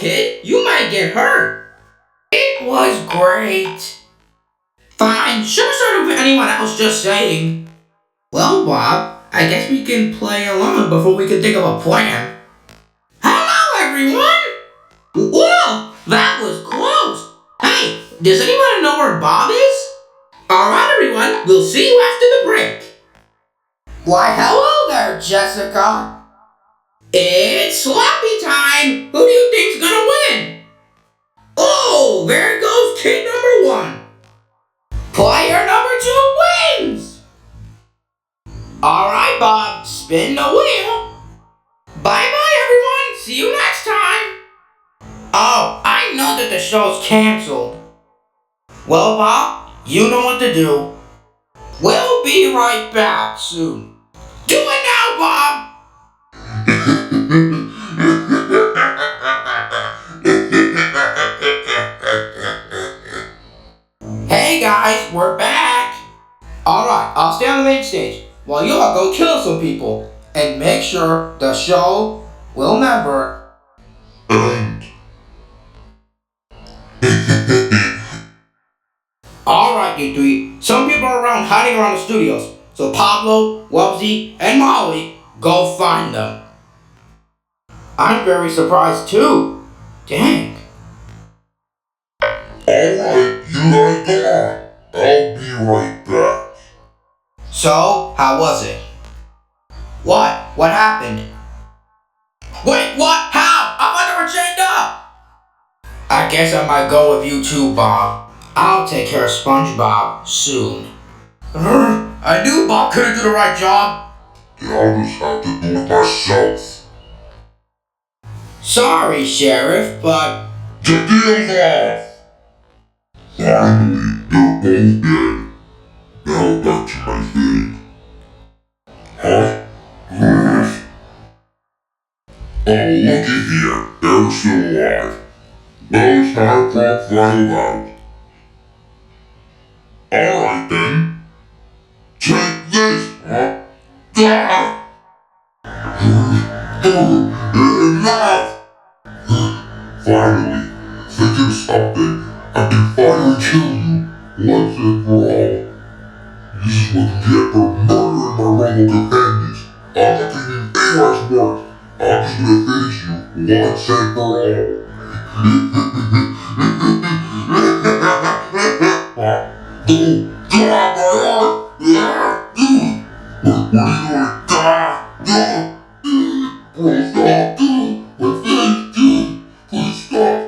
kid. You might get hurt. It was great. Fine, should have started with anyone else just saying. Well, Bob, I guess we can play along before we can think of a plan. Hello, everyone! Whoa, that was close. Hey, does anyone know where Bob is? Alright, everyone, we'll see you after the break. Why, hello there, Jessica. It's sloppy time. Who do you think's gonna win? Oh, there goes kid number 1. Player number 2 wins! Alright, Bob, spin the wheel. Bye-bye, everyone. See you next time. Oh, I know that the show's canceled. Well, Bob, you know what to do. We'll be right back soon. Do it now, Bob! Hey guys, we're back! Alright, I'll stay on the main stage while you all go kill some people and make sure the show will never end. Alright, you three. Some people are hiding around the studios. So Pablo, Wubsy, and Molly, go find them. I'm very surprised too. Dang. Alright, you guys go on. I'll be right back. So, how was it? What? What happened? Wait, what? How? I thought they were chained up! I guess I might go with you too, Bob. I'll take care of SpongeBob soon. I knew Bob couldn't do the right job. Then I'll just have to do it myself. Sorry, Sheriff, but... The deal's off! Finally, they're both dead. Now back to my thing. Huh? Oh, looky here. They're still alive. Well, it's time for a final round. Alright then. Take this! Huh? Enough! Finally, thinking something. I can finally kill you once and for all. This is what you get for murdering my rival companions. I'm not giving you any last words. I'm just gonna finish you once and for all. Please stop.